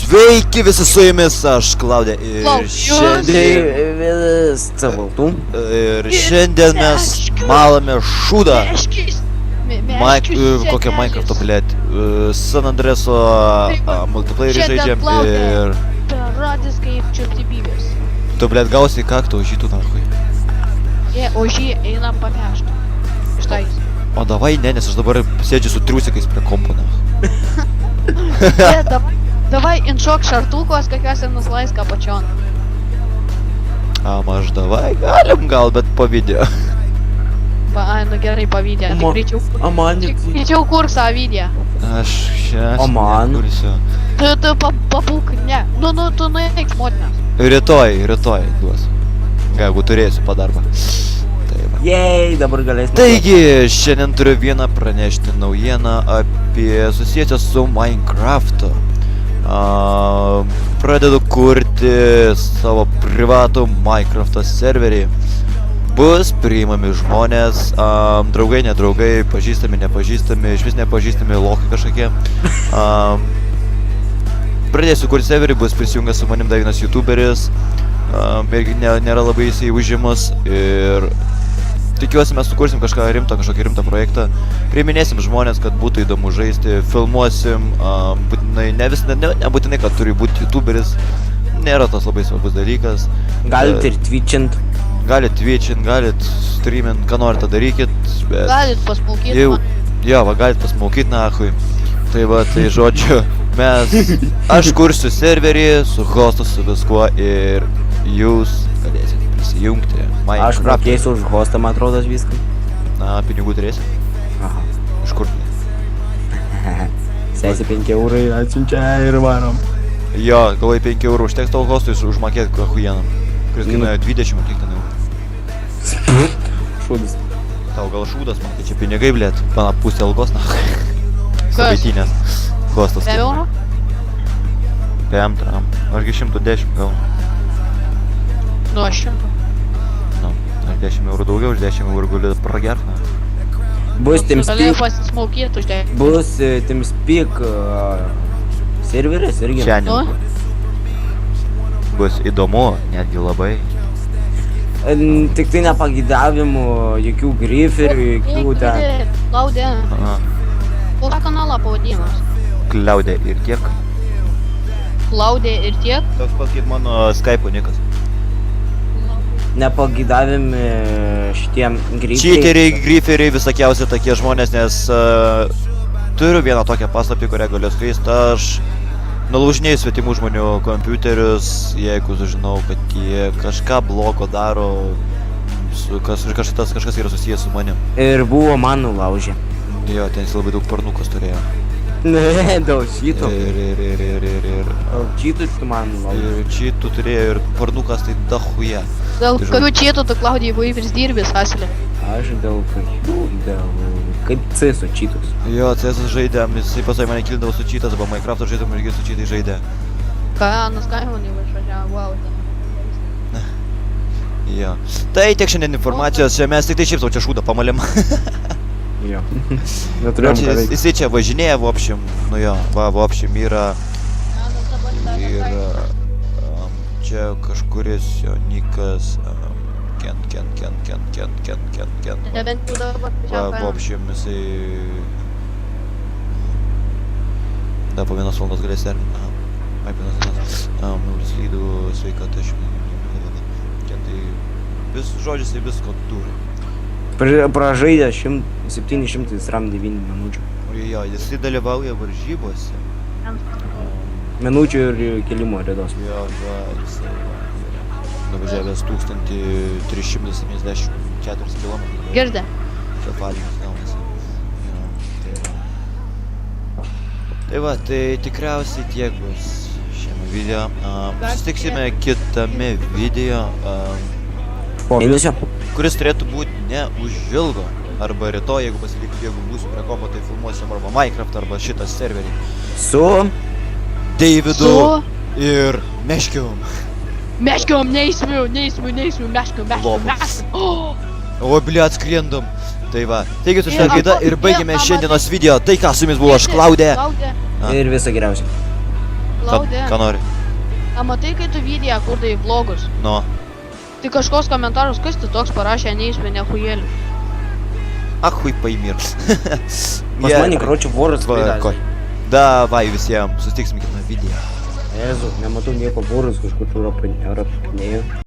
Sveiki visi su jumis, aš Klaudė ir šiandien mes malame šūdą. Kokią Minecraft'o, blėt, San Andreso multiplayerį žaidžiam ir... Rodys kaip čiupti bybės. Tu, blėt, gausi kaktą už jį tu nachui. Už jį einam pamešti. Štai. O davai ne, nes aš dabar sėdžiu su triusikais prie kompo nach. Давай иншок шартукos, kokios ir nuslaiska pačion. Aš davai galim gal, bet po video. Nu gerai, po video. Greičiau kurk savo video. Aš šiandien kursiu. Tu papūk, ne. Tu nueik motinas. Rytoj duosiu. Jeigu turėsiu po darbą. Jei, dabar galėsime. Taigi, šiandien turiu vieną pranešti naujieną apie susijusią su Minecraft'u. Pradedu kurti savo privatų Minecraft'o serverį. Bus priimami žmonės, draugai, nedraugai, pažįstami, nepažįstami, išvis nepažįstami, lokai kažkokie. Pradėsiu kurti serverį, bus prisijungęs su manim dar vienas youtuberis. Irgi nėra labai jisai užimus ir tikiuosi mes sukursim kažką rimto, kažkokį rimtą projektą. Priiminėsim žmonės, kad būtų įdomu žaisti, filmuosim, būtinai, nebūtinai, kad turi būti youtuberis, nėra tas labai svarbus dalykas. Galit ir twitchint. Galit twitchint, galit streamint, ką norite darykit, bet... Galit pasmaukyt man. Jo, va, galit pasmaukyt nachui. Tai va, tai žodžiu, aš kursiu serverį su hostu, su viskuo ir jūs galėsit prisijungti. Aš mokėsiu už hostą, man atrodo, viską. Na, pinigų turėsi? Aha. Iš kur? Sėsi 5 eurai atsiunčia ir varom. Jo, galvai 5 eurų užteks tavo hostui užmokėti huijenam. Kuris kainuoja 20, kiek ten eurų. Šūdas. Tau gal šūdas, man tai čia pinigai, blėt. Pana pusė algos, na. Sabaitinės. Hostas. 5 eurų? 5, argi 110 gal. Nu, aš 100. Nu, aš 10 eurų daugiau, už 10 eurų galiu pragert, na. Bus TeamSpeak. Pasismaukyt už 10. Bus TeamSpeak serveris irgi. Šiandien. Bus įdomu, netgi labai. Tik tai nepagydavimų, jokių griferių, jokių ten. Klaudė. Kokia kanalo pavadinimas? Klaudė ir tiek. Klaudė ir tiek? Toks pat kaip mano Skype'o nikas. Nepagydavimi šitiem griferiai. Cheateriai, griferiai, visokiausi tokie žmonės, nes turiu vieną tokią paslaptį, kurią galiu skleist. Aš nulaužinėju svetimų žmonių kompiuterius, jeigu sužinau, kad jie kažką blogo daro, kažkas yra susijęs su manim. Ir buvo man nulaužę. Jo, ten jis labai daug pornukos turėjo. Ne, dėl šito. Ir Čytų tu man nulaužė. Ir čytų turėjo ir pornukas tai dachuja. Dėl kokių čytų tu, Klaudija, jeigu įvirs dirbi, Sasilė? Aš dėl kokių, kaip CS čytus. Jo, CS žaidėm, jisai pasai mane kildavo su čytas, arba Minecraft'o žaidėm irgi su čytai žaidė. Ką, nuskaimą nevažiuoja, wow, ten. Jo. Tai tiek šiandien informacijos, čia mes tik tai šiaip sau čia šūdą pamalėm. Jo. Neturėjom ką veikti. Jisai čia važinėja, vopšim, nu jo, va, vopšim yra... Čia kažkuris jo nikas... Ken. Nebent jau dabar Va, vopšim, jisai... Da, po 1 valandos galės terminti. Ai, 1 valandos. Slydų sveikata, Ken tai... Žodžiais tai visko turi. Pražaidė 709 minučių. Jo, jisai dalyvauja varžybose. Minučių ir kelimo rėdos. Jo, jisai nuvažiavęs 1374 km. Girdė. Čia palimas gaunasi. Tai va, tai tikriausiai tiek bus šiame video. Susitiksime kitame video. Po mėnesio. Kuris turėtų būti ne užilgo. Arba rytoj, jeigu pasiliksiu, jeigu būsiu prie kompo, tai filmuosim arba Minecraft, arba šitą serverį. Su Deividu ir Meškium. Meškium, neįsmiu, Meškium. O, bliat, skrendam. Tai va, taigi su šitą gaida ir baigėme šiandienos video. Tai ką, su jumis buvo aš, Klaudė. Ir viso geriausio. Laudė. Ką nori? A matai, kai tu video kurdai vlogus, Nu. tai kažkoks komentarus, kas tu toks parašė, neįspė nehujėlių. Ахуй поймир. Pas mane, короче, voras Tvarkoj. Davai visiems, susitiksim kitame video. Jezu, nematau nieko voras kažkur ropinėjo.